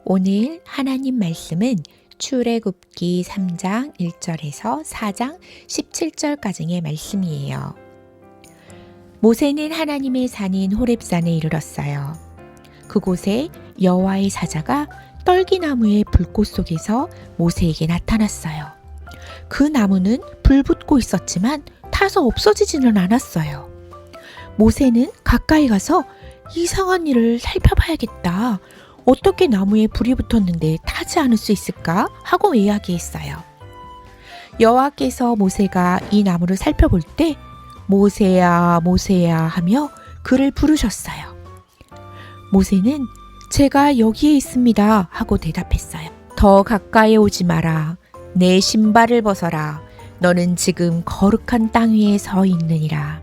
오늘 하나님 말씀은 출애굽기 3장 1절에서 4장 17절까지의 말씀이에요. 모세는 하나님의 산인 호렙산에 이르렀어요. 그곳에 여호와의 사자가 떨기나무의 불꽃 속에서 모세에게 나타났어요. 그 나무는 불 붙고 있었지만 타서 없어지지는 않았어요. 모세는 가까이 가서 이상한 일을 살펴봐야겠다. 어떻게 나무에 불이 붙었는데 타지 않을 수 있을까? 하고 이야기했어요. 여호와께서 모세가 이 나무를 살펴볼 때 모세야 모세야 하며 그를 부르셨어요. 모세는 제가 여기에 있습니다 하고 대답했어요. 더 가까이 오지 마라. 내 신발을 벗어라. 너는 지금 거룩한 땅 위에 서 있느니라.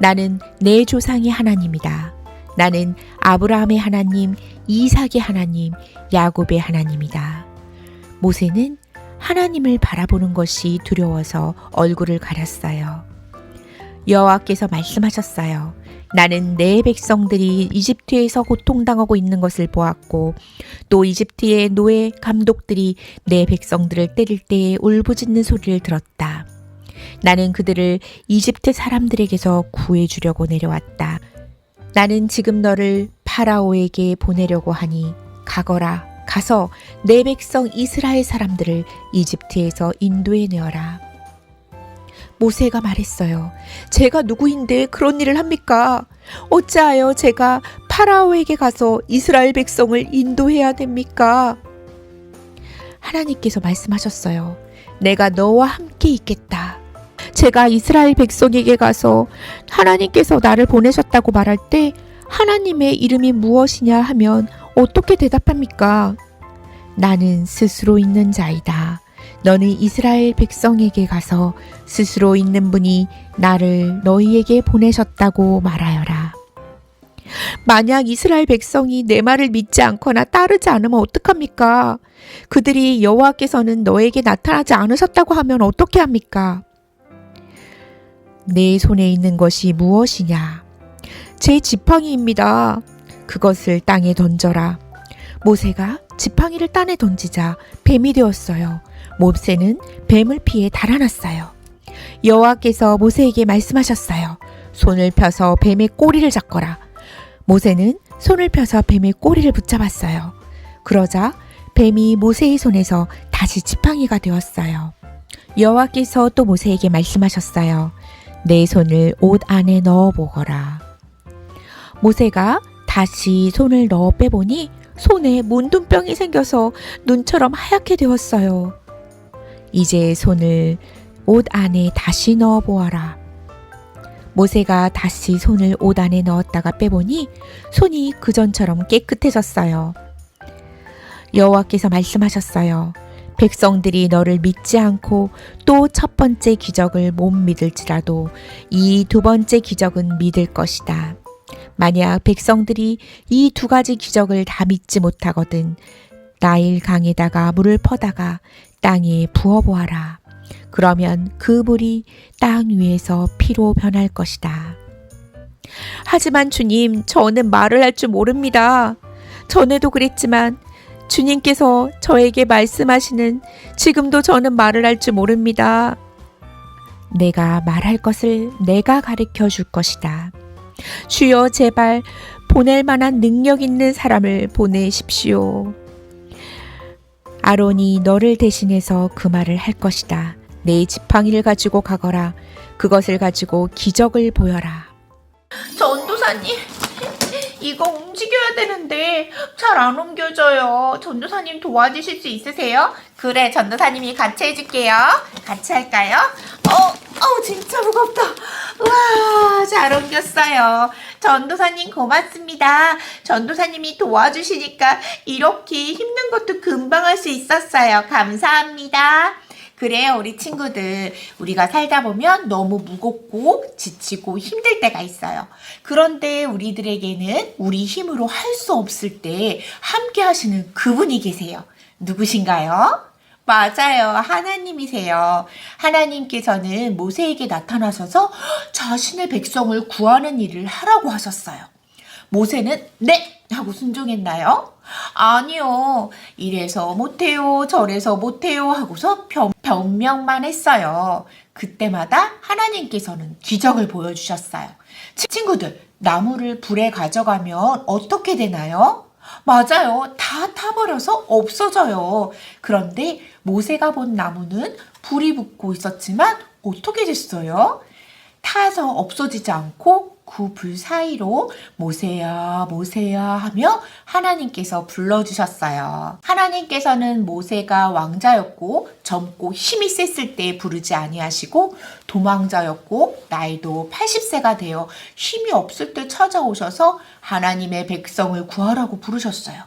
나는 내 조상의 하나님이다. 나는 아브라함의 하나님, 이삭의 하나님, 야곱의 하나님이다. 모세는 하나님을 바라보는 것이 두려워서 얼굴을 가렸어요. 여호와께서 말씀하셨어요. 나는 내 백성들이 이집트에서 고통당하고 있는 것을 보았고 또 이집트의 노예 감독들이 내 백성들을 때릴 때에 울부짖는 소리를 들었다. 나는 그들을 이집트 사람들에게서 구해주려고 내려왔다. 나는 지금 너를 파라오에게 보내려고 하니 가거라. 가서 내 백성 이스라엘 사람들을 이집트에서 인도해내어라. 모세가 말했어요. 제가 누구인데 그런 일을 합니까? 어찌하여 제가 파라오에게 가서 이스라엘 백성을 인도해야 됩니까? 하나님께서 말씀하셨어요. 내가 너와 함께 있겠다. 제가 이스라엘 백성에게 가서 하나님께서 나를 보내셨다고 말할 때 하나님의 이름이 무엇이냐 하면 어떻게 대답합니까? 나는 스스로 있는 자이다. 너는 이스라엘 백성에게 가서 스스로 있는 분이 나를 너희에게 보내셨다고 말하여라. 만약 이스라엘 백성이 내 말을 믿지 않거나 따르지 않으면 어떡합니까? 그들이 여호와께서는 너에게 나타나지 않으셨다고 하면 어떻게 합니까? 내 손에 있는 것이 무엇이냐? 제 지팡이입니다. 그것을 땅에 던져라. 모세가 지팡이를 땅에 던지자 뱀이 되었어요. 모세는 뱀을 피해 달아났어요. 여호와께서 모세에게 말씀하셨어요. 손을 펴서 뱀의 꼬리를 잡거라. 모세는 손을 펴서 뱀의 꼬리를 붙잡았어요. 그러자 뱀이 모세의 손에서 다시 지팡이가 되었어요. 여호와께서 또 모세에게 말씀하셨어요. 내 손을 옷 안에 넣어 보거라. 모세가 다시 손을 넣어 빼보니 손에 문둥병이 생겨서 눈처럼 하얗게 되었어요. 이제 손을 옷 안에 다시 넣어 보아라. 모세가 다시 손을 옷 안에 넣었다가 빼보니 손이 그전처럼 깨끗해졌어요. 여호와께서 말씀하셨어요. 백성들이 너를 믿지 않고 또 첫 번째 기적을 못 믿을지라도 이 두 번째 기적은 믿을 것이다. 만약 백성들이 이 두 가지 기적을 다 믿지 못하거든 나일 강에다가 물을 퍼다가 땅에 부어보아라. 그러면 그 물이 땅 위에서 피로 변할 것이다. 하지만 주님, 저는 말을 할 줄 모릅니다. 전에도 그랬지만 주님께서 저에게 말씀하시는 지금도 저는 말을 할 줄 모릅니다. 내가 말할 것을 내가 가르쳐 줄 것이다. 주여 제발 보낼 만한 능력 있는 사람을 보내십시오. 아론이 너를 대신해서 그 말을 할 것이다. 내 지팡이를 가지고 가거라. 그것을 가지고 기적을 보여라. 전도사님, 이거 움직여야 되는데 잘 안 옮겨져요. 전도사님 도와주실 수 있으세요? 그래, 전도사님이 같이 해줄게요. 같이 할까요? 진짜 무겁다. 우와, 잘 옮겼어요. 전도사님 고맙습니다. 전도사님이 도와주시니까 이렇게 힘든 것도 금방 할 수 있었어요. 감사합니다. 그래요, 우리 친구들. 우리가 살다 보면 너무 무겁고 지치고 힘들 때가 있어요. 그런데 우리들에게는 우리 힘으로 할 수 없을 때 함께 하시는 그분이 계세요. 누구신가요? 맞아요. 하나님이세요. 하나님께서는 모세에게 나타나셔서 자신의 백성을 구하는 일을 하라고 하셨어요. 모세는 네! 하고 순종했나요? 아니요. 이래서 못해요, 저래서 못해요 하고서 변명만 했어요. 그때마다 하나님께서는 기적을 보여주셨어요. 친구들, 나무를 불에 가져가면 어떻게 되나요? 맞아요. 다 타버려서 없어져요. 그런데 모세가 본 나무는 불이 붙고 있었지만 어떻게 됐어요? 타서 없어지지 않고 그 불 사이로 모세야, 모세야 하며 하나님께서 불러주셨어요. 하나님께서는 모세가 왕자였고 젊고 힘이 셌을 때 부르지 아니하시고 도망자였고 나이도 80세가 되어 힘이 없을 때 찾아오셔서 하나님의 백성을 구하라고 부르셨어요.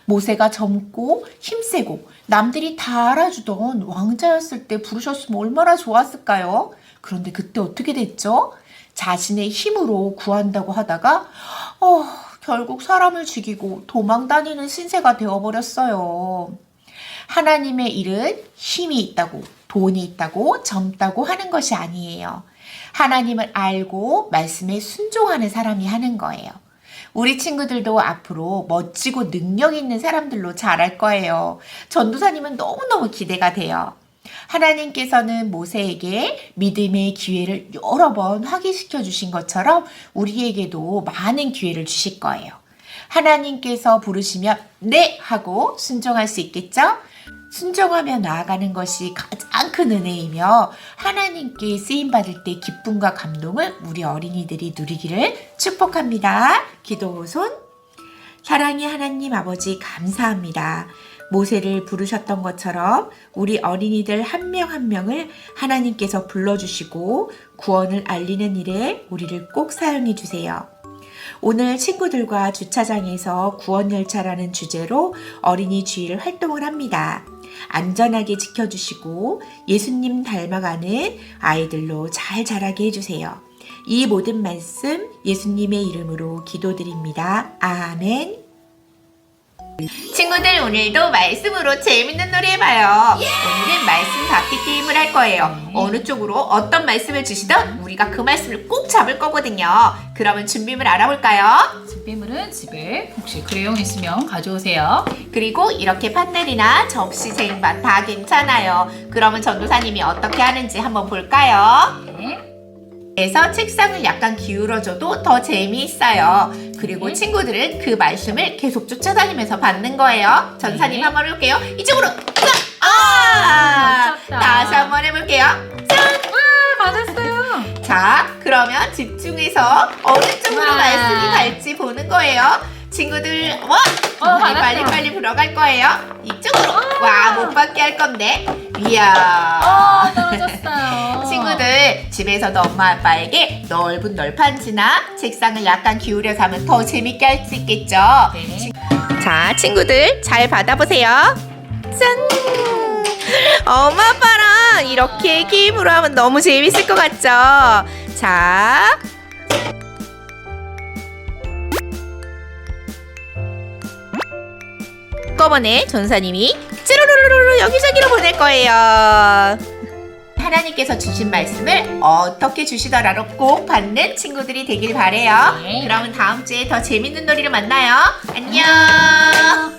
모세가 젊고 힘세고 남들이 다 알아주던 왕자였을 때 부르셨으면 얼마나 좋았을까요? 그런데 그때 어떻게 됐죠? 자신의 힘으로 구한다고 하다가 결국 사람을 죽이고 도망다니는 신세가 되어버렸어요. 하나님의 일은 힘이 있다고, 돈이 있다고, 젊다고 하는 것이 아니에요. 하나님을 알고 말씀에 순종하는 사람이 하는 거예요. 우리 친구들도 앞으로 멋지고 능력 있는 사람들로 자랄 거예요. 전도사님은 너무너무 기대가 돼요. 하나님께서는 모세에게 믿음의 기회를 여러 번 확인시켜 주신 것처럼 우리에게도 많은 기회를 주실 거예요. 하나님께서 부르시면 네 하고 순종할 수 있겠죠? 순종하며 나아가는 것이 가장 큰 은혜이며 하나님께 쓰임받을 때 기쁨과 감동을 우리 어린이들이 누리기를 축복합니다. 기도손. 사랑의 하나님 아버지 감사합니다. 모세를 부르셨던 것처럼 우리 어린이들 한 명 한 명을 하나님께서 불러주시고 구원을 알리는 일에 우리를 꼭 사용해 주세요. 오늘 친구들과 주차장에서 구원열차라는 주제로 어린이 주일 활동을 합니다. 안전하게 지켜주시고 예수님 닮아가는 아이들로 잘 자라게 해주세요. 이 모든 말씀 예수님의 이름으로 기도드립니다. 아멘. 친구들, 오늘도 말씀으로 재밌는 놀이 해봐요. 오늘은 말씀 받기 게임을 할 거예요. 어느 쪽으로 어떤 말씀을 주시던 우리가 그 말씀을 꼭 잡을 거거든요. 그러면 준비물 알아볼까요? 준비물은 집에 혹시 크레용 있으면 가져오세요. 그리고 이렇게 판넬이나 접시, 쟁반 다 괜찮아요. 그러면 전도사님이 어떻게 하는지 한번 볼까요? 네. 그래서 책상을 약간 기울여줘도 더 재미있어요. 그리고 네. 친구들은 그 말씀을 계속 쫓아다니면서 받는 거예요. 전사님 네. 한번 해볼게요. 이쪽으로. 멋졌다. 다시 한번 해볼게요. 받았어요. 자, 그러면 집중해서 어느 쪽으로 와. 말씀이 갈지 보는 거예요. 친구들, 받았다. 빨리 들어갈 거예요. 이쪽으로. 못 받게 할 건데. 이야. 떨어졌어요. 친구들, 집에서도 엄마 아빠에게 넓은 널판지나 책상을 약간 기울여서 하면 더 재밌게 할 수 있겠죠. 네. 자, 친구들 잘 받아보세요. 짠! 엄마 아빠랑 이렇게 게임으로 하면 너무 재밌을 것 같죠? 자, 한꺼번에 전사님이 찌르르르르 여기저기로 보낼 거예요. 하나님께서 주신 말씀을 어떻게 주시더라도 꼭 받는 친구들이 되길 바래요. 네. 그러면 다음 주에 더 재밌는 놀이로 만나요. 안녕.